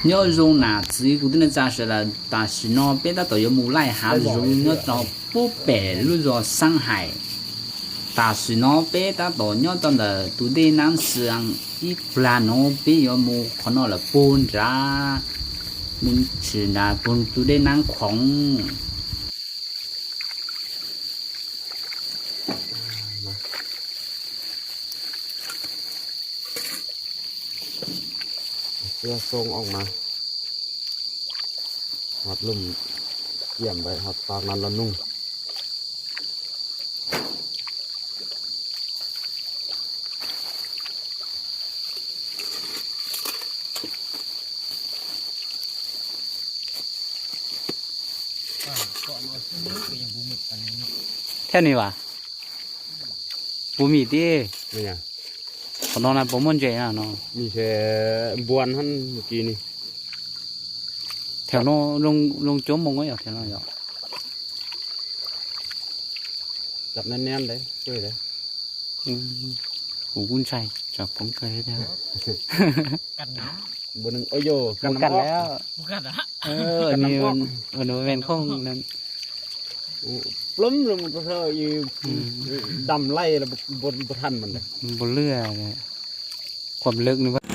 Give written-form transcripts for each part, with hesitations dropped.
nhớ dùng nà chỉ cũng tin ra sẽ là ta chỉ nó biết đã tổ mù lại hà dùng nhớ nó bố bể lúc rồi sang hải ta chỉ nó biết đã tổ nhớ trong là tụi đi nắng sương ít là nó biết giờ mù khó nó là buồn ra mình chỉ là buồn tụi đi nắng khóngเสื้อทรงออกมาหอดลุ่มเกี่ยมไปหอดปากนั้นแล้วนุ่งแค่นี้วะบุมีที่ นี่ไง คนนอนผมมันเจ๋งอ่ะเนาะ มีแค่บวนท่านเมื่อกี้นี่ แถวโน้ลงจมมงไว้อยู่แถวโน้อยู่ จับแน่นๆเลยช่วยเลย กูกุ้นใจจับผมเคยแล้ว กันน้ บนหนึ่งโอโย กันกันแล้ว ำกันนะ อันนี้มันเป็นข้องนั้น ปลุ้มลงมันก็เท่าอยู่ดำไล่แล้วบนทันมันเลย บนเรือเลยความลึกนี่ว่า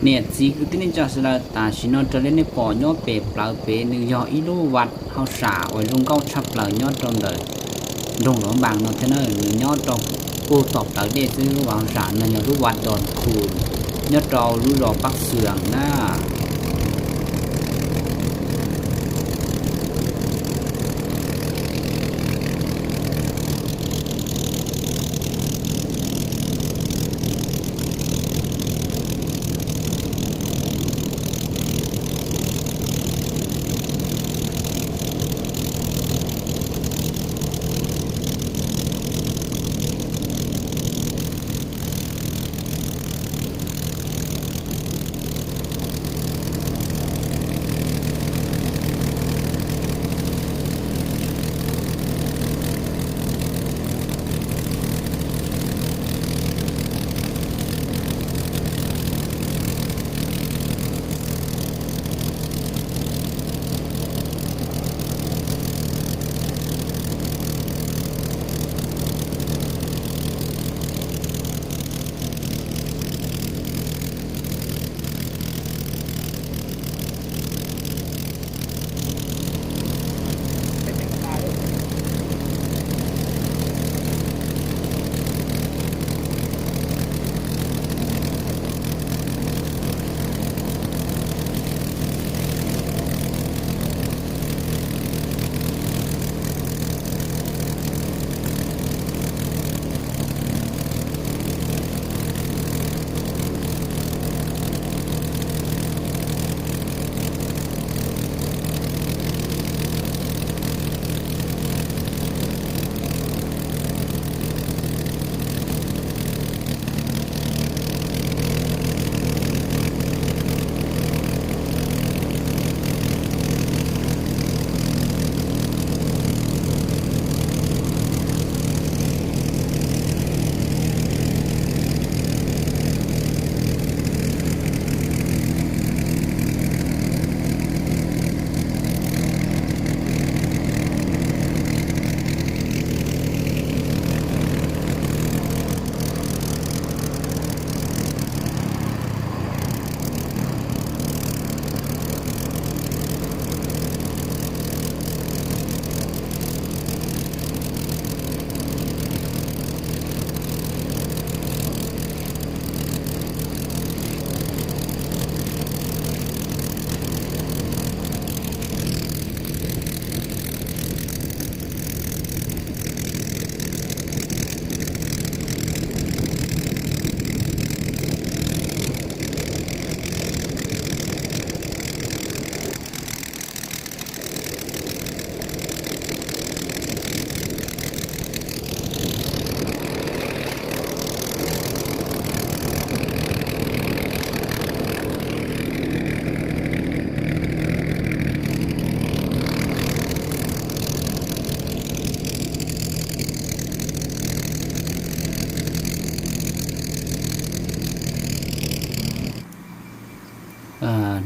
nè chỉ cứ tin cho là ta chỉ nó trở lênในปอย้อเปเปล่าเปนึงยออีลูวัดเฮาสาไว้ลุงเก้าชับเปล่ายอตรงเลยดงหลวงบางเนาะเท่านั้นยอตรงกูตอบเปล่าเด็ดซื้อวางสารนั่นยอรู้วัดดอนคูนยอเรารู้รอปักเสืองหน้า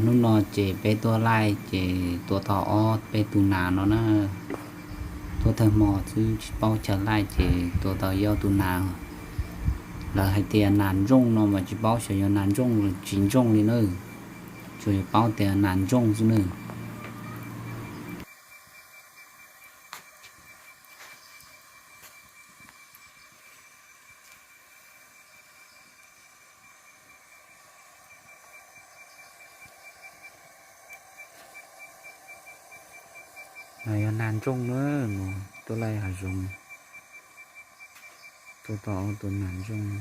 นุ่นนอเจไปตัวไล่เจตัวต่อออไปตูนาเนาะนะตัวเธอมอซื้อเป้าจะไล่เจตัวต่อยอตูนาlà hay tiền nàn rong nó mà chỉ bao sẽ cho nàn rong là chín rong đi nữa rồi bao tiền nàn rong chứ nữa này nàn rong nữa tôi lại hà dùng tôi tỏ tôi nàn rong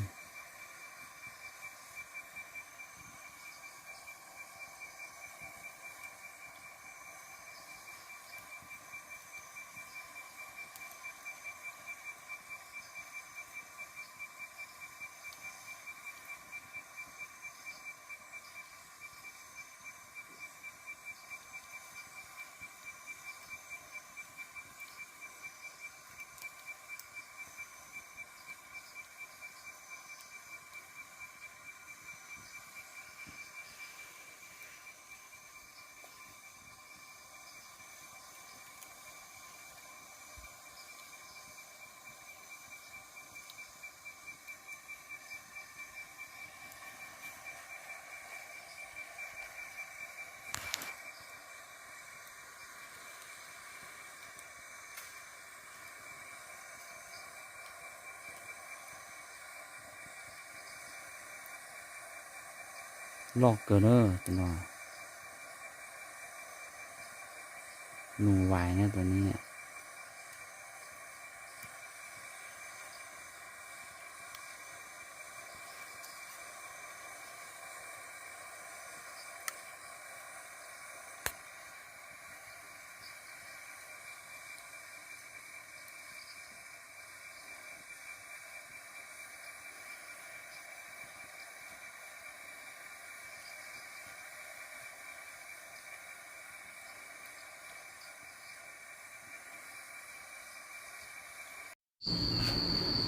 ลอกเกอเนอร์ตัวน้อยหนูวายเนี่ยตัวนี้เนี่ย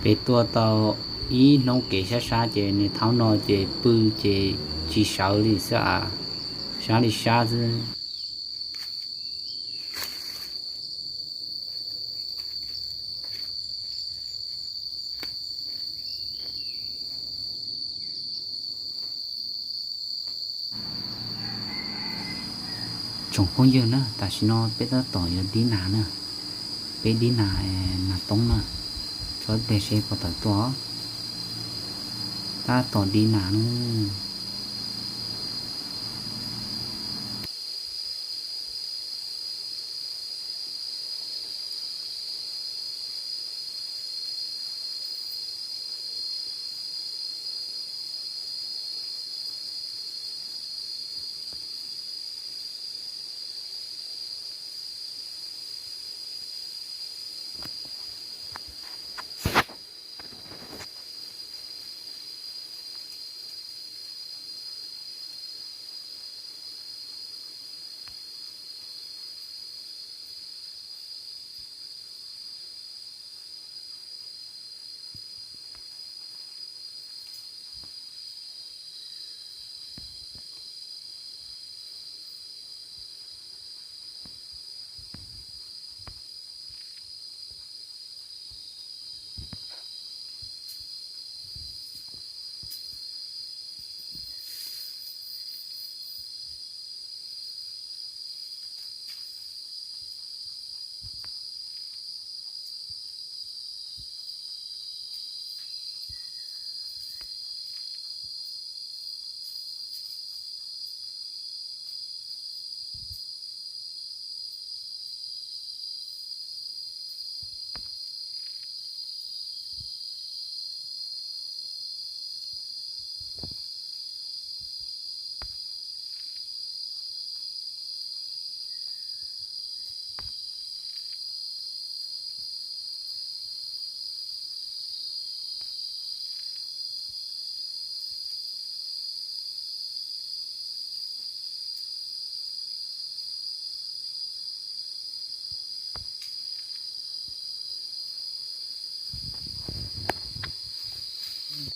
เป็นตัวต่ออีน้องเกชช้าเจเนี่ยเท้านอเจปื้อเจจีเสาลิซะชาลิชาซึจงคงเยอะนะแต่ชิโนเป็นตัวต่อเยอะดีหนาเนอะเป็นดีหนาหนาตรงนะชอบเดชเก็ต่อตัวตาต่อดีหนานู่น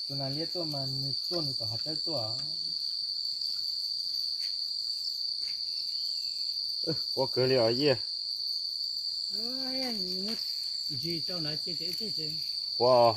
ตัวนั้นเรียกตัวมันส่วนต่อหัดได้ตัว có cửa liệu gì เอ้ยมุดจีเจ้าไหนเจ๊ wow